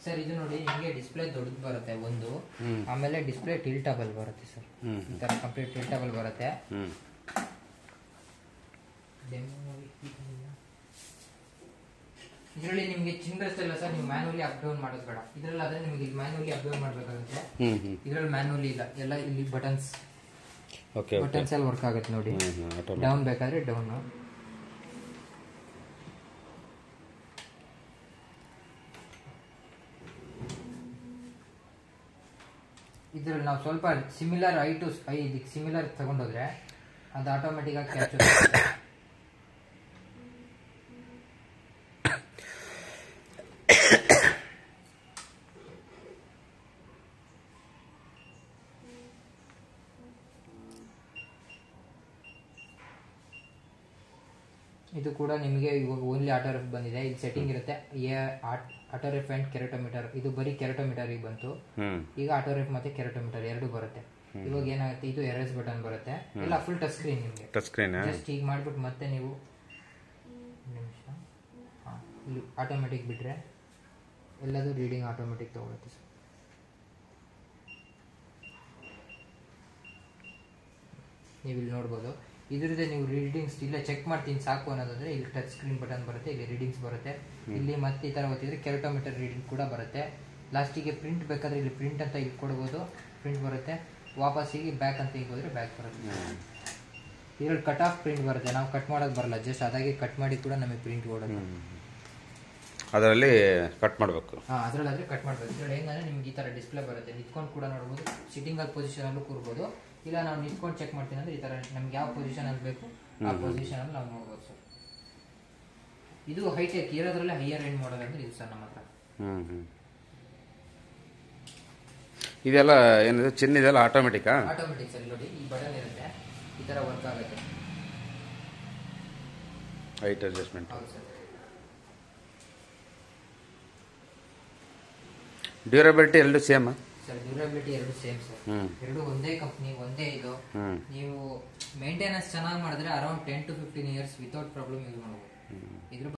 Sir ಇದು ನೋಡಿ ನಿಮಗೆ ಡಿಸ್ಪ್ಲೇ ದೊಡ್ಡದು ಬರುತ್ತೆ ಒಂದು, ಆಮೇಲೆ ಡಿಸ್ಪ್ಲೇ ಟಿಲ್ಟಬಲ್ ಬರುತ್ತೆ ಸರ್, ಈ ತರ ಕಂಪ್ಲೀಟ್ ಟಿಲ್ಟಬಲ್ ಬರುತ್ತೆ. ಇದರಲ್ಲಿ ನಿಮಗೆ ಚಿಂಗ್ರಸ್ ಇಲ್ಲ ಸರ್, ನೀವು ಮ್ಯಾನ್ಯುವಲಿ ಅಪ್ ಡೌನ್ ಮಾಡೋದು ಬೇಡ. ಇದ್ರಲ್ಲಿ ಆದ್ರೆ ನಿಮಗೆ ಮ್ಯಾನ್ಯುವಲಿ ಅಪ್ ಡೌನ್ ಮಾಡಬೇಕಾಗುತ್ತೆ. ಇದ್ರಲ್ಲಿ ಮ್ಯಾನ್ಯುವಲಿ ಇಲ್ಲ, ಎಲ್ಲ ಇಲ್ಲಿ ಬಟನ್ಸ್ ಅಲ್ಲಿ ವರ್ಕ್ ಆಗುತ್ತೆ ನೋಡಿ. ಡೌನ್ ಬೇಕಾದ್ರೆ ಡೌನ್, ಇದ್ರಲ್ಲಿ ನಾವು ಸ್ವಲ್ಪ ಸಿಮಿಲರ್ ಐ ಟು ಐ ಇದಕ್ಕೆ ಸಿಮಿಲರ್ ತಗೊಂಡೋದ್ರೆ ಅದು ಆಟೋಮೆಟಿಕ್ ಆಗಿ ಕ್ಯಾಪ್ಚರ್. ಇದು ಕೂಡ ನಿಮಗೆ ಇವಾಗ ಓನ್ಲಿ ಆಟೋ ರೆಫ್ ಬಂದಿದೆ. ಇಲ್ಲಿ ಸೆಟ್ಟಿಂಗ್ ಇರುತ್ತೆ, ಆಟೋ ರೆಫ್ ಅಂಡ್ ಕೆರಟೋಮೀಟರ್. ಇದು ಬರೀ ಕೆರಟೋಮೀಟರ್ ಬಂತು. ಈಗ ಆಟೋ ರೆಫ್ ಮತ್ತೆ ಕೆರಟೋಮೀಟರ್ ಎರಡು ಬರುತ್ತೆ. ಇವಾಗ ಏನಾಗುತ್ತೆ, ಇದು ಎರೇಸ್ ಬಟನ್ ಬರುತ್ತೆ, ಎಲ್ಲ ಫುಲ್ ಟಚ್ ಸ್ಕ್ರೀನ್. ನಿಮಗೆ ಟಚ್ ಸ್ಕ್ರೀನ್ ಜಸ್ಟ್ ಈಗ ಮಾಡ್ಬಿಟ್ಟು ಮತ್ತೆ ನೀವು ಇಲ್ಲಿ ಆಟೋಮೆಟಿಕ್ ಬಿಟ್ರೆ ಎಲ್ಲದೂ ರೀಡಿಂಗ್ ಆಟೋಮೆಟಿಕ್ ತಗೊಳುತ್ತೆ ಸರ್. ನೀವು ಇಲ್ಲಿ ನೋಡ್ಬೋದು. ಇದರದೇ ನೀವು ರೀಡಿಂಗ್ಸ್ ಇಲ್ಲೇ ಚೆಕ್ ಮಾಡ್ತೀನಿ ಸಾಕು ಅನ್ನೋದಾದ್ರೆ ಇಲ್ಲಿ ಟಚ್ ಸ್ಕ್ರೀನ್ ಬಟನ್ ಬರುತ್ತೆ, ಇಲ್ಲಿ ರೀಡಿಂಗ್ಸ್ ಬರುತ್ತೆ. ಇಲ್ಲಿ ಮತ್ತೆ ಈ ತರ ಓದಿದ್ರೆ ಕೆರಟೋಮೀಟರ್ ರೀಡಿಂಗ್ ಕೂಡ ಬರುತ್ತೆ. ಲಾಸ್ಟಿಗೆ ಪ್ರಿಂಟ್ ಬೇಕಾದ್ರೆ ಇಲ್ಲಿ ಪ್ರಿಂಟ್ ಅಂತ ಇಲ್ಲಿ ಕೊಡ್ಬೋದು, ಪ್ರಿಂಟ್ ಬರುತ್ತೆ. ವಾಪಸ್ ಹೀಗೆ ಬ್ಯಾಕ್ ಅಂತ ಈಗ ಹೋದ್ರೆ ಬ್ಯಾಕ್ ಬರುತ್ತೆ. ಇದರಲ್ಲಿ ಕಟ್ ಆಫ್ ಪ್ರಿಂಟ್ ಬರುತ್ತೆ, ನಾವು ಕಟ್ ಮಾಡೋದು ಬರಲ್ಲ, ಜಸ್ಟ್ ಅದಾಗೆ ಕಟ್ ಮಾಡಿ ಕೂಡ ನಮಗೆ ಪ್ರಿಂಟ್ ಓಡೋದು. ಅದರಲ್ಲಿ ಕಟ್ ಮಾಡಬೇಕು. ಅದರಲ್ಲಿ ಆದರೆ ಕಟ್ ಮಾಡಬೇಕು. ಇದರಲ್ಲಿ ಹೆಂಗಂದ್ರೆ ನಿಮ್ಗೆ ಈ ತರ ಡಿಸ್ಪ್ಲೇ ಬರುತ್ತೆ, ನಿಂತ್ಕೊಂಡು ಕೂಡ ನೋಡ್ಬೋದು, ಸಿಟ್ಟಿಂಗ್ ಅಲ್ಲಿ ಪೊಸಿಷನ್ ಅಲ್ಲೂ ಕೂರ್ಬೋದು. ಇಲ್ಲ ನಾವು ನಿಂತ್ಕೊಂಡು ಚೆಕ್ ಮಾಡ್ತೀನಿ ಅಂದ್ರೆ ಈ ತರ ನಮ್ಗೆ ಯಾವ ಪೊಸಿಷನ್ ಅಲ್ಲಿ ಬೇಕು ಆ ಪೊಸಿಷನ್ ಅಲ್ಲಿ ನಾವು ನೋಡ್ಬೋದು ಸರ್. ಇದು ಹೈಟೆಕ್ ಇರೋದ್ರಲ್ಲೇ ಹೈಯರ್ ಎಂಡ್ ಮಾಡಲ್ ಅಂದ್ರೆ ಇದು ಸರ್ ನಮ್ಮ ಹತ್ರ. ಇದೆಲ್ಲ ಏನಿದೆ ಚಿನ್ನ, ಇದೆಲ್ಲ ಆಟೋಮೆಟಿಕ್ ಆಟೋಮೆಟಿಕ್ ಸರ್. ನೋಡಿ ಈ ಬಟನ್ ಇರುತ್ತೆ, ಈ ತರ ವರ್ಕ್ ಆಗುತ್ತೆ. Height adjustment. ಹೌದು ಸರ್. ಡ್ಯೂರಬಿಲಿಟಿ ಎರಡು ಸೇಮ್ ಸರ್, ಡ್ಯೂರಬಿಲಿಟಿ ಎರಡು ಸೇಮ್ ಸರ್, ಎರಡು ಒಂದೇ ಕಂಪ್ನಿ ಒಂದೇ ಇದು. ನೀವು ಮೇಂಟೆನೆನ್ಸ್ ಚೆನ್ನಾಗಿ ಮಾಡಿದ್ರೆ around 10 to 15 years without problem use ಮಾಡಬಹುದು. ಇದ್ರ